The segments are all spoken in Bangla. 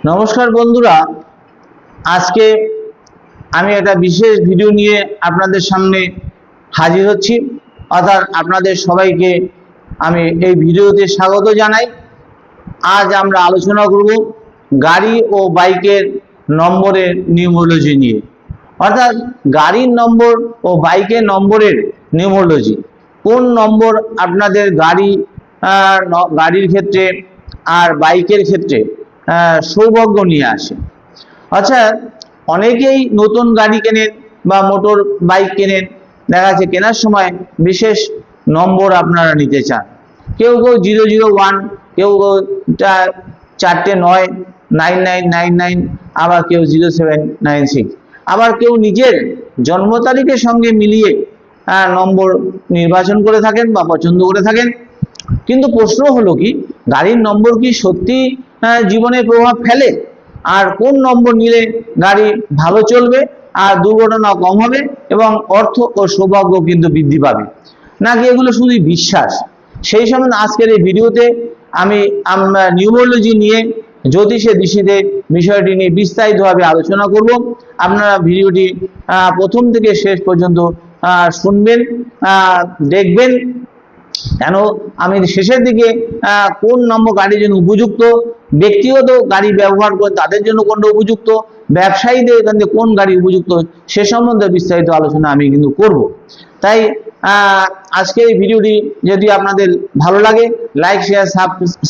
নমস্কার বন্ধুরা, আজকে আমি একটা বিশেষ ভিডিও নিয়ে আপনাদের সামনে হাজির হচ্ছি। অর্থাৎ আপনাদের সবাইকে আমি এই ভিডিওতে স্বাগত জানাই। আজ আমরা আলোচনা করব গাড়ি ও বাইকের নম্বরের নিউমোলজি নিয়ে। অর্থাৎ গাড়ির নম্বর ও বাইকের নম্বরের নিউমোলজি, কোন নম্বর আপনাদের গাড়ির ক্ষেত্রে আর বাইকের ক্ষেত্রে সৌভাগ্য নিয়ে আসে। আচ্ছা, অনেকেই নতুন গাড়ি কেনেন বা মোটর বাইক কেনেন, দেখা যাচ্ছে কেনার সময় বিশেষ নম্বর আপনারা নিতে চান। কেউ 001, কেউ 4-9, 9999, আবার কেউ 0796, আবার কেউ নিজের জন্ম তারিখের সঙ্গে মিলিয়ে নম্বর নির্বাচন করে থাকেন বা পছন্দ করে থাকেন। কিন্তু প্রশ্ন হলো কি, গাড়ির নম্বর কি সত্যি জীবনে প্রভাব ফেলে? আর কোন নম্বর নিলে গাড়ি ভালো চলবে আর দুর্ঘটনা কম হবে এবং অর্থ ও সৌভাগ্য কিন্তু বৃদ্ধি পাবে, নাকি এগুলো শুধুই বিশ্বাস? সেই সম্বন্ধে আজকের এই ভিডিওতে আমি নিউমোলজি নিয়ে, জ্যোতিষে দিশিতে বিষয়টি নিয়ে বিস্তারিতভাবে আলোচনা করব। আপনারা ভিডিওটি প্রথম থেকে শেষ পর্যন্ত শুনবেন, দেখবেন। কেন আমি শেষের দিকে কোন নম্বর গাড়ির জন্য উপযুক্ত, ব্যক্তিগত গাড়ি ব্যবহার করে তাদের জন্য কোনটা উপযুক্ত, ব্যবসায়ীদের এখান থেকে কোন গাড়ি উপযুক্ত, সে সম্বন্ধে বিস্তারিত আলোচনা আমি কিন্তু করব। তাই আজকের এই ভিডিওটি যদি আপনাদের ভালো লাগে, লাইক, শেয়ার,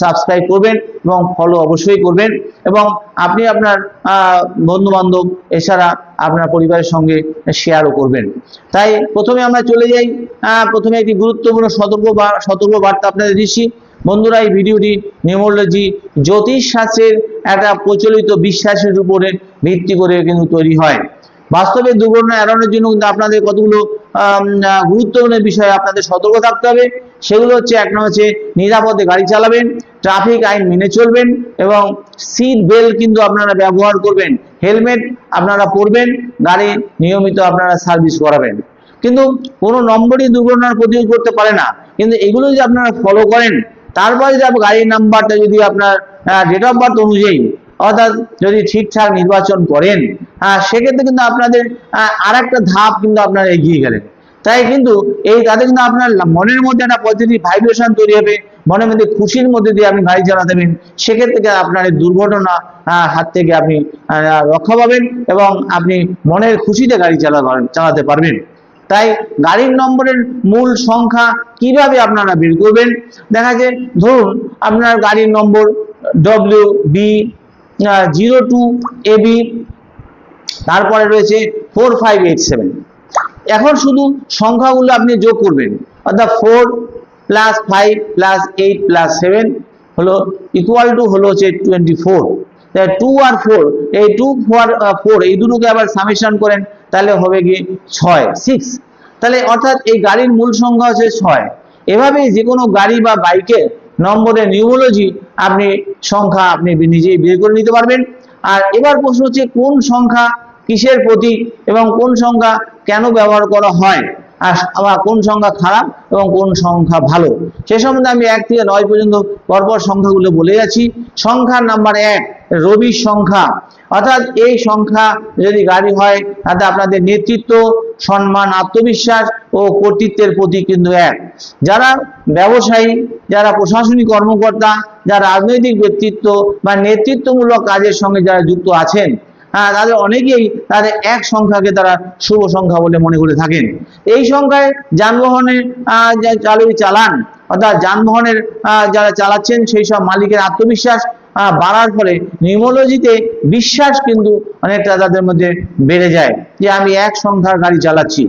সাবস্ক্রাইব করবেন এবং ফলো অবশ্যই করবেন, এবং আপনি আপনার বন্ধু বান্ধব এছাড়া আপনার পরিবারের সঙ্গে শেয়ারও করবেন। তাই প্রথমে আমরা চলে যাই, প্রথমে একটি গুরুত্বপূর্ণ সতর্ক বার্তা আপনাদের দিচ্ছি। বন্ধুরা, এই ভিডিওটি নিউমোলজি জ্যোতিষ শাস্ত্রের একটা প্রচলিত বিশ্বাসের উপরে ভিত্তি করে কিন্তু তৈরি হয়। বাস্তবে দুর্ঘটনা এড়ানোর জন্য কিন্তু আপনাদের কতগুলো গুরুত্বপূর্ণ বিষয়ে আপনাদের সতর্ক থাকতে হবে। সেগুলো হচ্ছে, এক নম্বর হচ্ছে নিরাপদে গাড়ি চালাবেন, ট্রাফিক আইন মেনে চলবেন এবং সিট বেল্ট কিন্তু আপনারা ব্যবহার করবেন, হেলমেট আপনারা পরবেন, গাড়ি নিয়মিত আপনারা সার্ভিস করাবেন। কিন্তু কোনো নম্বরই দুর্ঘটনার প্রতিরোধ করতে পারে না, কিন্তু এগুলো যদি আপনারা ফলো করেন, তারপরে যদি গাড়ির নাম্বারটা যদি আপনার ডেট অফ বার্থ অনুযায়ী অর্থাৎ যদি ঠিকঠাক নির্বাচন করেন, সেক্ষেত্রে কিন্তু আপনাদের আর একটা ধাপ কিন্তু আপনারা এগিয়ে গেলেন। তাই কিন্তু তাতে কিন্তু আপনার মনের মধ্যে একটা পজিটিভ ভাইব্রেশন তৈরি হবে, মনের মধ্যে খুশির মধ্যে দিয়ে আপনি গাড়ি চালাতে দেবেন। সেক্ষেত্রে আপনার এই দুর্ঘটনা হাত থেকে আপনি রক্ষা পাবেন এবং আপনি মনের খুশিতে গাড়ি চালাতে পারবেন। তাই গাড়ির নম্বরের মূল সংখ্যা কিভাবে আপনারা বের করবেন? দেখা যায়, ধরুন আপনার গাড়ির নম্বর WB02AB, তারপরে রয়েছে 4587। এখন শুধু সংখ্যাগুলো আপনি যোগ করবেন, অর্থাৎ 4 + 5 + 8 + 7 হলো ইকুয়াল টু হলো হচ্ছে 24। 2 আর 4, এই 2 4 এই দুটোকে আবার সামেশন করেন, তাহলে হবে কি 6। তাহলে অর্থাৎ এই গাড়ির মূল সংখ্যা হচ্ছে 6। এভাবে যে কোনো গাড়ি বা বাইকের নম্বরের নিউমোলজি সংখ্যা আপনি নিজেই বের করে নিতে পারবেন। আর এবার প্রশ্ন হচ্ছে, কোন সংখ্যা কিসের প্রতীক এবং কোন সংখ্যা কেন ব্যবহার করা হয়, আর কোন সংখ্যা খারাপ এবং কোন সংখ্যা ভালো, সে সম্বন্ধে আমি 1 থেকে 9 পর্যন্ত পরপর সংখ্যাগুলো বলে যাচ্ছি। সংখ্যা নাম্বার 1, রবির সংখ্যা। অর্থাৎ এই সংখ্যা যদি গাড়ি হয়, তাতে আপনাদের নেতৃত্ব, সম্মান, আত্মবিশ্বাস ও কর্তৃত্বের প্রতীক কিন্তু 1। যারা ব্যবসায়ী, যারা প্রশাসনিক কর্মকর্তা, যারা রাজনৈতিক ব্যক্তিত্ব বা নেতৃত্বমূলক কাজের সঙ্গে যারা যুক্ত আছেন, তাদের অনেকেই তাদের 1 সংখ্যাকে তারা শুভ সংখ্যা বলে মনে করে থাকেন। এই সংখ্যায় যানবাহনের চালান, অর্থাৎ যানবাহনের যারা চালাচ্ছেন সেই সব মালিকের আত্মবিশ্বাস বাড়ার ফলে নিউমোলজিতে বিশ্বাস কিন্তু অনেকটা তাদের মধ্যে বেড়ে যায় যে আমি 1 সংখ্যার গাড়ি চালাচ্ছি।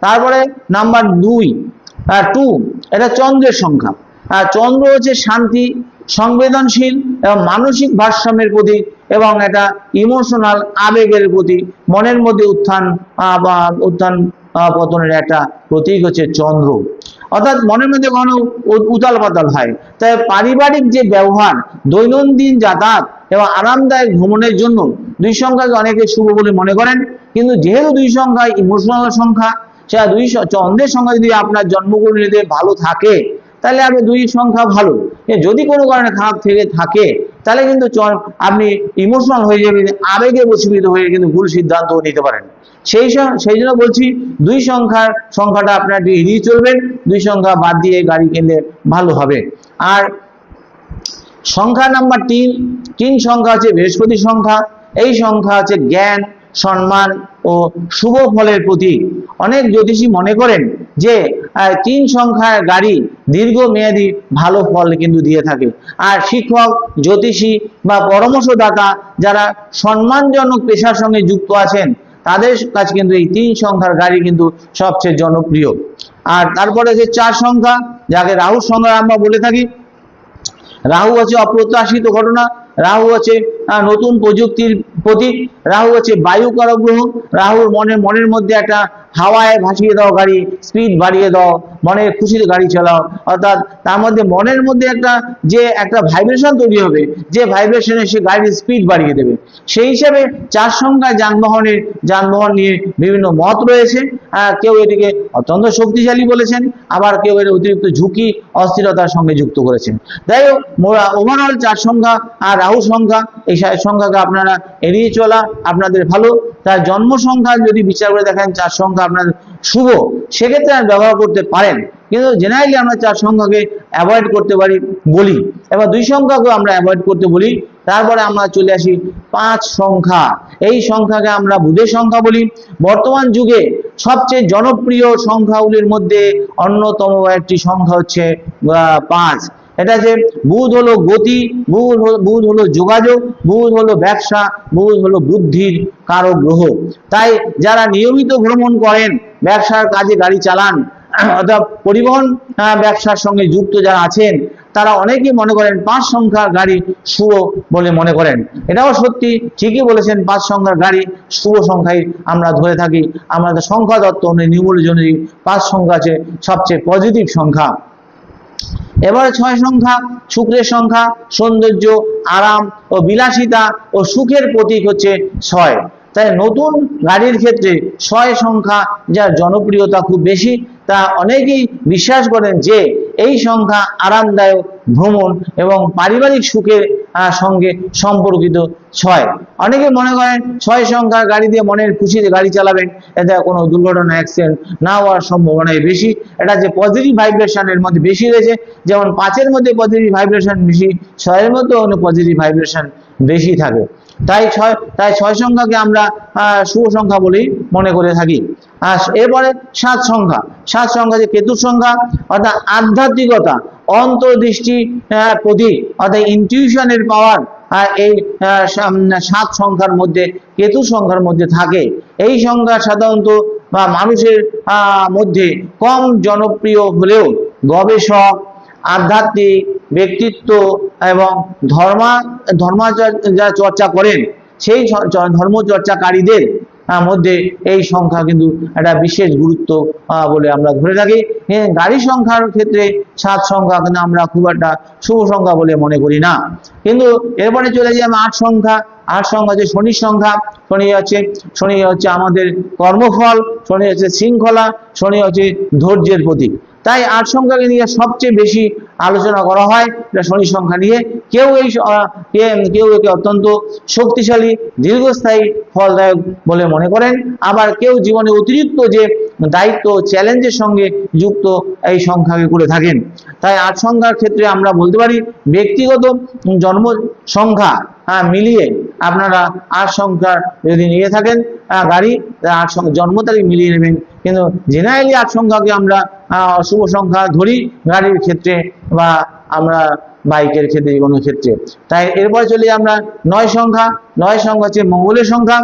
তারপরে নাম্বার 2, এটা চন্দ্রের সংখ্যা। চন্দ্র হচ্ছে শান্তি, সংবেদনশীল এবং মানসিক ভারসাম্যের প্রতীক, এবং এটা ইমোশনাল, আবেগের প্রতীক। মনের মধ্যে উত্থান পতনের একটা প্রতীক হচ্ছে চন্দ্র। অর্থাৎ মনের মধ্যে কোনো উতাল পাতাল হয়। তাই পারিবারিক যে ব্যবহার, দৈনন্দিন যাতায়াত এবং আরামদায়ক ভ্রমণের জন্য 2 সংখ্যাকে অনেকে শুভ বলে মনে করেন। কিন্তু যেহেতু 2 সংখ্যা ইমোশনাল সংখ্যা, সেটা চন্দ্রের সংখ্যা যদি আপনার জন্মকুণ্ডলীতে ভালো থাকে, তাহলে আপনি 2 সংখ্যা ভালো। যদি কোনো কারণে খারাপ থেকে থাকে, তাহলে কিন্তু আপনি ইমোশনাল হয়ে যাবেন, আবেগে বশীভূত হয়ে কিন্তু ভুল সিদ্ধান্ত নিতে পারেন। সেই জন্য বলছি 2 সংখ্যাটা আপনার এড়িয়ে চলবেন, 2 সংখ্যা বাদ দিয়ে গাড়ি কিনলে ভালো হবে। আর সংখ্যা নাম্বার 3 সংখ্যা হচ্ছে বৃহস্পতি সংখ্যা। এই সংখ্যা হচ্ছে জ্ঞান, সম্মান ও শুভ ফলের প্রতীক। অনেক জ্যোতিষী মনে করেন যে 3 সংখ্যার গাড়ি দীর্ঘমেয়াদী ভালো ফল কিন্তু দিয়ে থাকে। আর শিক্ষক, জ্যোতিষী বা পরামর্শদাতা যারা সম্মানজনক পেশার সঙ্গে যুক্ত আছেন তাদের কাছে কিন্তু এই 3 সংখ্যার গাড়ি কিন্তু সবচেয়ে জনপ্রিয়। আর তারপরে যে 4 সংখ্যা, যাকে রাহু সংখ্যা আমরা বলে থাকি। রাহু হচ্ছে অপ্রত্যাশিত ঘটনা, রাহু হচ্ছে নতুন প্রযুক্তির প্রতীক, রাহু হচ্ছে বায়ুকারক গ্রহ। রাহুর মনের মধ্যে একটা হাওয়ায় ভাসিয়ে দাও গাড়ি, স্পিড বাড়িয়ে দাও, মনের খুশিতে গাড়ি চালাও, অর্থাৎ তার মধ্যে মনের মধ্যে একটা ভাইব্রেশন তৈরি হবে, যে ভাইব্রেশনে সে গাড়ির স্পিড বাড়িয়ে দেবে। সেই হিসাবে 4 সংখ্যায় যানবাহন নিয়ে বিভিন্ন মত রয়েছে। কেউ এটিকে অত্যন্ত শক্তিশালী বলেছেন, আবার কেউ এর অতিরিক্ত ঝুঁকি, অস্থিরতার সঙ্গে যুক্ত করেছেন। যাই হোক, ওভারঅল 4 সংখ্যা আর রাহু সংখ্যা, এই সংখ্যাকে আপনারা এড়িয়ে চলা আপনাদের ভালো। তার জন্ম সংখ্যা যদি বিচার করে দেখেন 4 সংখ্যা আপনার শুভ, সেক্ষেত্রে ব্যবহার করতে পারেন, কিন্তু জেনারেলি আমরা 4 সংখ্যাকে অ্যাভয়েড করতে বলি, এবার 2 সংখ্যাকে আমরা অ্যাভয়েড করতে বলি। তারপরে আমরা চলে আসি 5 সংখ্যা। এই সংখ্যাকে আমরা বুধের সংখ্যা বলি। বর্তমান যুগে সবচেয়ে জনপ্রিয় সংখ্যাগুলির মধ্যে অন্যতম একটি সংখ্যা হচ্ছে 5। এটা যে বুধ হলো গতি, বুধ হলো যোগাযোগ, বুধ হলো ব্যবসা, বুধ হলো বুদ্ধির কারক গ্রহ। তাই যারা নিয়মিত ভ্রমণ করেন, ব্যবসার কাজে গাড়ি চালান, অর্থাৎ পরিবহন ব্যবসার সঙ্গে যুক্ত যারা আছেন, তারা অনেকেই মনে করেন 5 সংখ্যার গাড়ি শুভ বলে মনে করেন। এটাও সত্যি, ঠিকই বলেছেন, 5 সংখ্যার গাড়ি শুভ সংখ্যায় আমরা ধরে থাকি। আমাদের সংখ্যা তত্ত্ব নিউমোলজি অনুযায়ী 5 সংখ্যা আছে সবচেয়ে পজিটিভ সংখ্যা। এবারে 6 সংখ্যা, শুক্রের সংখ্যা। সৌন্দর্য, আরাম ও বিলাসিতা ও সুখের প্রতীক হচ্ছে 6। তাই নতুন গাড়ির ক্ষেত্রে 6 সংখ্যা যার জনপ্রিয়তা খুব বেশি, তা অনেকেই বিশ্বাস করেন যে এই সংখ্যা আরামদায়ক ভ্রমণ এবং পারিবারিক সুখের সঙ্গে সম্পর্কিত 6। অনেকে মনে করেন 6 সংখ্যার গাড়ি দিয়ে মনের খুশিতে গাড়ি চালাবেন, এতে কোনো দুর্ঘটনা, অ্যাক্সিডেন্ট না হওয়ার সম্ভাবনাই বেশি। এটা যে পজিটিভ ভাইব্রেশনের মধ্যে বেশি রয়েছে, যেমন 5-এর মধ্যে পজিটিভ ভাইব্রেশন বেশি, 6-এর মধ্যে পজিটিভ ভাইব্রেশন বেশি থাকে। তাই 6 সংখ্যাকে আমরা শুভ সংখ্যা বলেই মনে করে থাকি। এরপরে 7 সংখ্যা যে কেতুর সংখ্যা, অর্থাৎ আধ্যাত্মিকতা, অন্তর্দৃষ্টি প্রতীক, অর্থাৎ ইনটিউশনের পাওয়ার এই 7 সংখ্যার মধ্যে, কেতু সংখ্যার মধ্যে থাকে। এই সংখ্যা সাধারণত মানুষের মধ্যে কম জনপ্রিয় হলেও গবেষক, আধ্যাত্মিক ব্যক্তিত্ব এবং ধর্মচর্চা চর্চা করেন, সেই ধর্মচর্চাকারীদের মধ্যে এই সংখ্যা কিন্তু একটা বিশেষ গুরুত্ব বলে আমরা ধরে থাকি। গাড়ি সংখ্যার ক্ষেত্রে 7 সংখ্যা কিন্তু আমরা খুব একটা শুভ সংখ্যা বলে মনে করি না। কিন্তু এরপরে চলে যাই 8 সংখ্যা। 8 সংখ্যা হচ্ছে শনির সংখ্যা। শনি হচ্ছে আমাদের কর্মফল, শনি হচ্ছে শৃঙ্খলা, শনি হচ্ছে ধৈর্যের প্রতীক। তাই 8 সংখ্যাকে নিয়ে সবচেয়ে বেশি আলোচনা করা হয় শনি সংখ্যা নিয়ে। কেউ একে অত্যন্ত শক্তিশালী, দীর্ঘস্থায়ী, ফলদায়ক বলে মনে করেন, আবার কেউ জীবনে অতিরিক্ত যে দায়িত্ব, চ্যালেঞ্জের সঙ্গে যুক্ত এই সংখ্যাকে করে থাকেন। তাই 8 সংখ্যার ক্ষেত্রে আমরা বলতে পারি ব্যক্তিগত জন্ম সংখ্যা মিলিয়ে আপনারা 8 সংখ্যার যদি নিয়ে থাকেন গাড়ি, 8 জন্ম তারিখ মিলিয়ে নেবেন। কিন্তু জেনারেলি 8 সংখ্যাকে আমরা শুভ সংখ্যা ধরি গাড়ির ক্ষেত্রে বা আমরা বাইকের ক্ষেত্রে, কোনো ক্ষেত্রে। তাই এরপরে চলে আমরা 9 সংখ্যা। 9 সংখ্যা হচ্ছে মঙ্গলের সংখ্যা।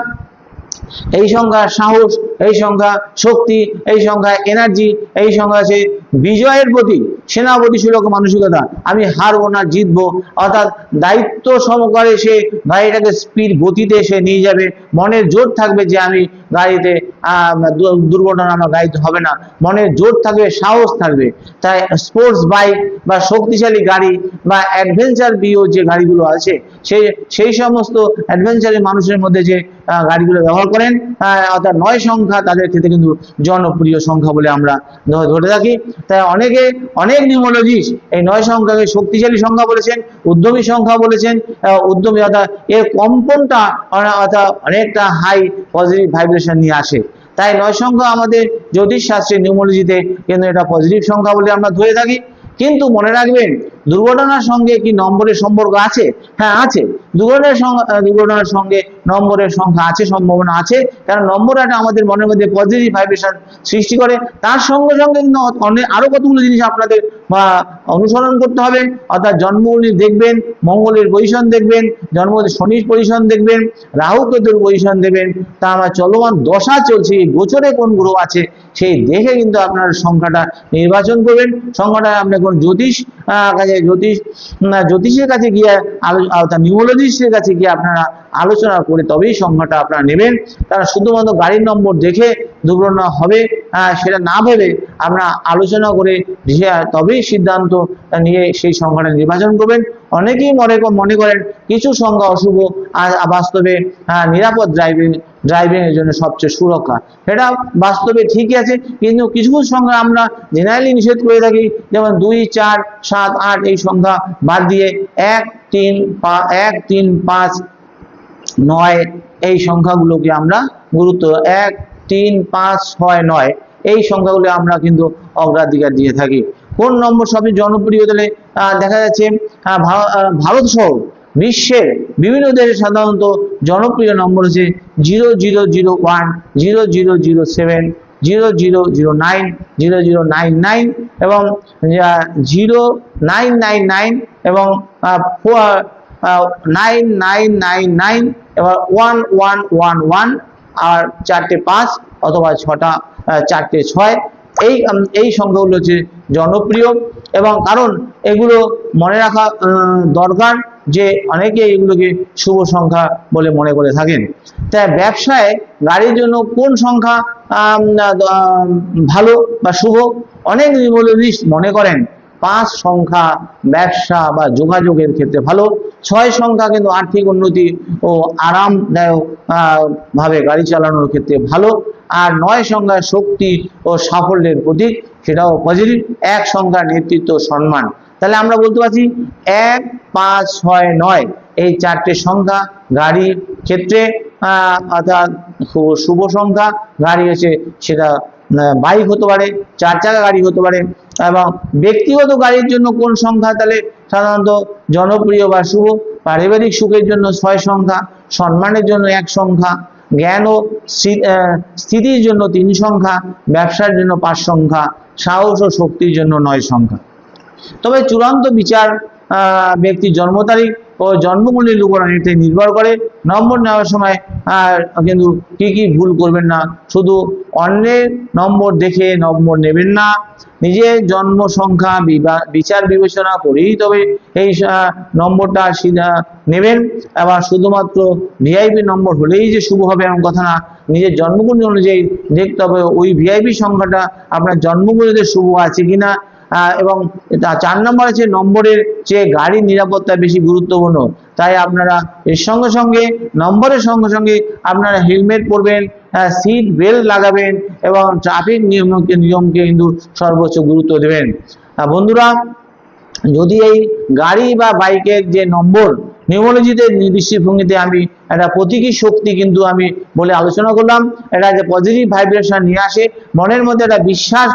এই সংখ্যা সাহস, এই সংখ্যা শক্তি, এই সংখ্যা এনার্জি, এই সংখ্যা আছে বিজয়ের প্রতি, সেনাপতি সুলভ মানসিকতা, আমি হারবো না, জিতবো, অর্থাৎ দায়িত্ব সহকারে সে গাড়িটাকে স্পিড গতিতে সে নিয়ে যাবে। মনের জোর থাকবে যে আমি গাড়িতে দুর্ঘটনা আমার গাড়িতে হবে না, মনের জোর থাকবে, সাহস থাকবে। তাই স্পোর্টস বাইক বা শক্তিশালী গাড়ি বা অ্যাডভেঞ্চার প্রিয় যে গাড়িগুলো আছে, সেই সমস্ত অ্যাডভেঞ্চারের মানুষের মধ্যে যে গাড়িগুলো ব্যবহার করেন, অর্থাৎ 9 সংখ্যা সংখ্যা তাদের ক্ষেত্রে কিন্তু জনপ্রিয় সংখ্যা বলে আমরা ধরে থাকি। তাই অনেক নিউমোলজিস্ট এই 9 সংখ্যাকে শক্তিশালী সংখ্যা বলেছেন, উদ্যমী সংখ্যা বলেছেন। উদ্যমী অর্থাৎ এর কম্পনটা অর্থাৎ অনেকটা হাই পজিটিভ ভাইব্রেশন নিয়ে আসে। তাই 9 সংখ্যা আমাদের জ্যোতিষ শাস্ত্রে নিউমোলজিতে কিন্তু এটা পজিটিভ সংখ্যা বলে আমরা ধরে থাকি। কিন্তু মনে রাখবেন, দুর্ঘটনার সঙ্গে কি নম্বরের সম্পর্ক আছে? হ্যাঁ আছে। দুর্ঘটনার সঙ্গে নম্বরের সংখ্যা আছে, সম্ভাবনা আছে, কারণ নম্বর একটা আমাদের মনের মধ্যে পজিটিভ ভাইব্রেশন সৃষ্টি করে। তার সঙ্গে সঙ্গে কিন্তু আরো কতগুলো জিনিস আপনাদের অনুসরণ করতে হবে। অর্থাৎ জন্মকুণ্ডলী দেখবেন, মঙ্গলের পজিশন দেখবেন, শনির পজিশন দেখবেন, রাহু কেতুর পজিশন দেবেন, তা আমার চলমান দশা চলছে, গোচরে কোন গ্রহ আছে সেই দেখে কিন্তু আপনার সংখ্যাটা নির্বাচন করবেন। সংখ্যাটা আপনি কোন জ্যোতিষের কাছে গিয়ে অর্থাৎ নিউমোলজিস্টের কাছে গিয়ে আপনারা আলোচনা করে তবেই সংখ্যাটা আপনারা নেবেন। কারণ শুধুমাত্র গাড়ির নম্বর দেখে দুর্ঘটনা হবে সেটা না ভেবে আপনারা আলোচনা করে তবেই সিদ্ধান্ত নিয়ে সেই সংখ্যাটা নির্বাচন করবেন। অনেকেই মনে করেন কিছু সংখ্যা অশুভ, আর বাস্তবে নিরাপদ ড্রাইভিং এর জন্য সবচেয়ে সুরক্ষা, এটা বাস্তবে ঠিকই আছে। কিন্তু কিছু সংখ্যা আমরা জেনারেলি নিষেধ করে থাকি, যেমন 2, 4, 7, 8 এই সংখ্যা বাদ দিয়ে 1, 3, 5, 9 এই সংখ্যাগুলোকে আমরা গুরুত্ব 1, 3, 5, 6, 9 এই সংখ্যাগুলো আমরা কিন্তু অগ্রাধিকার দিয়ে থাকি। কোন নম্বর সবচেয়ে জনপ্রিয়? তাহলে দেখা যাচ্ছে ভারত সহ বিশ্বের বিভিন্ন দেশে সাধারণত জনপ্রিয় নম্বর হচ্ছে 0001, 0007, 0009, 0099 এবং 0999 এবং 9999 এবং 1111 আর 4টে 5 অথবা 4টে 6 এই সংখ্যাগুলো হচ্ছে জনপ্রিয়। এবং কারণ এগুলো মনে রাখা দরকার যে অনেকে এগুলোকে শুভ সংখ্যা বলে মনে করে থাকেন। তাই ব্যবসায় গাড়ির জন্য কোন সংখ্যা ভালো বা শুভ? অনেক নিউমোলজিস্ট মনে করেন 5 সংখ্যা ব্যবসা বা যোগাযোগের ক্ষেত্রে ভালো, 6 সংখ্যা কিন্তু আর্থিক উন্নতি ও আরামদায়ক ভাবে গাড়ি চালানোর ক্ষেত্রে ভালো, আর 9 সংখ্যা শক্তি ও সাফল্যের প্রতীক, সেটাও পজিটিভ। 1 সংখ্যা নেতৃত্ব সম্মান। তাহলে আমরা বলতে পারছি 1, 5, 6, 9 এই 4টে সংখ্যা গাড়ির ক্ষেত্রে অর্থাৎ শুভ সংখ্যা। গাড়ি হচ্ছে সেটা বাইক হতে পারে, 4 চাকা গাড়ি হতে পারে। এবং ব্যক্তিগত গাড়ির জন্য কোন সংখ্যা তাহলে সাধারণত জনপ্রিয় বা শুভ? পারিবারিক সুখের জন্য 6 সংখ্যা, সম্মানের জন্য 1 সংখ্যা, জ্ঞান ও স্থিতির জন্য 3 সংখ্যা, ব্যবসার জন্য 5 সংখ্যা, সাহস ও শক্তির জন্য 9 সংখ্যা। তবে চূড়ান্ত বিচার ব্যক্তির জন্ম তারিখ ও জন্মকুণ্ডলীর উপর অনেকটাই নির্ভর করে। নম্বর নেওয়ার সময় কিন্তু কি ভুল করবেন না, শুধু অন্যের নম্বর দেখে নম্বর নেবেন না, নিজের জন্ম সংখ্যা বিচার বিবেচনা করেই তবে এই নম্বরটা নেবেন। আবার শুধুমাত্র ভিআইপি নম্বর হলেই যে শুভ হবে এমন কথা না, নিজের জন্মকুণ্ডলী অনুযায়ী দেখতে হবে ওই ভিআইপি সংখ্যাটা আপনার জন্মকুণ্ডলীতে শুভ আছে কিনা। এবং 4 নম্বর আছে নম্বরের চেয়ে গাড়ির নিরাপত্তা বেশি গুরুত্বপূর্ণ। তাই আপনারা এর সঙ্গে সঙ্গে নম্বরের সঙ্গে সঙ্গে আপনারা হেলমেট পরবেন, সিট বেল্ট লাগাবেন এবং ট্রাফিক নিয়মকে কিন্তু সর্বোচ্চ গুরুত্ব দেবেন। বন্ধুরা, যদি এই গাড়ি বা বাইকের যে নম্বর নিউমোলজিতে দৃষ্টিভঙ্গিতে আমি একটা প্রতীকী শক্তি কিন্তু আমি বলে আলোচনা করলাম, এটা যে পজিটিভ ভাইব্রেশন নিয়ে আসে, মনের মধ্যে একটা বিশ্বাস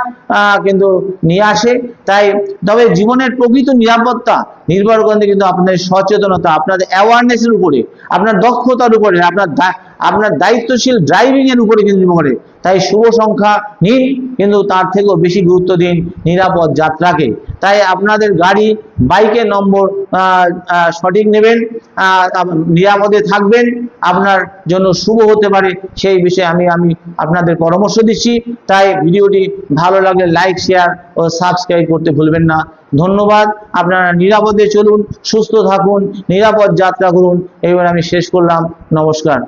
কিন্তু নিয়ে আসে। তাই তবে জীবনের প্রকৃত নিরাপত্তা নির্ভর করে কিন্তু আপনাদের সচেতনতা, আপনাদের অ্যাওয়ারনেসের উপরে, আপনার দক্ষতার উপরে, আপনার দায়িত্বশীল ড্রাইভিং এর উপরে কিন্তু নির্ভর করে। তাই শুভ সংখ্যা নিন, কিন্তু তার থেকেও বেশি গুরুত্ব দিন নিরাপদ যাত্রাকে। তাই আপনাদের গাড়ি বাইকের নম্বর সঠিক নেবেন, নিরাপদে থাকবেন, আপনার জন্য শুভ হতে পারে সেই বিষয়ে আমি আপনাদের পরামর্শ দিচ্ছি। তাই ভিডিওটি ভালো লাগলে লাইক, শেয়ার ও সাবস্ক্রাইব করতে ভুলবেন না। ধন্যবাদ। আপনারা নিরাপদে চলুন, সুস্থ থাকুন, নিরাপদ যাত্রা করুন। এবার আমি শেষ করলাম। নমস্কার।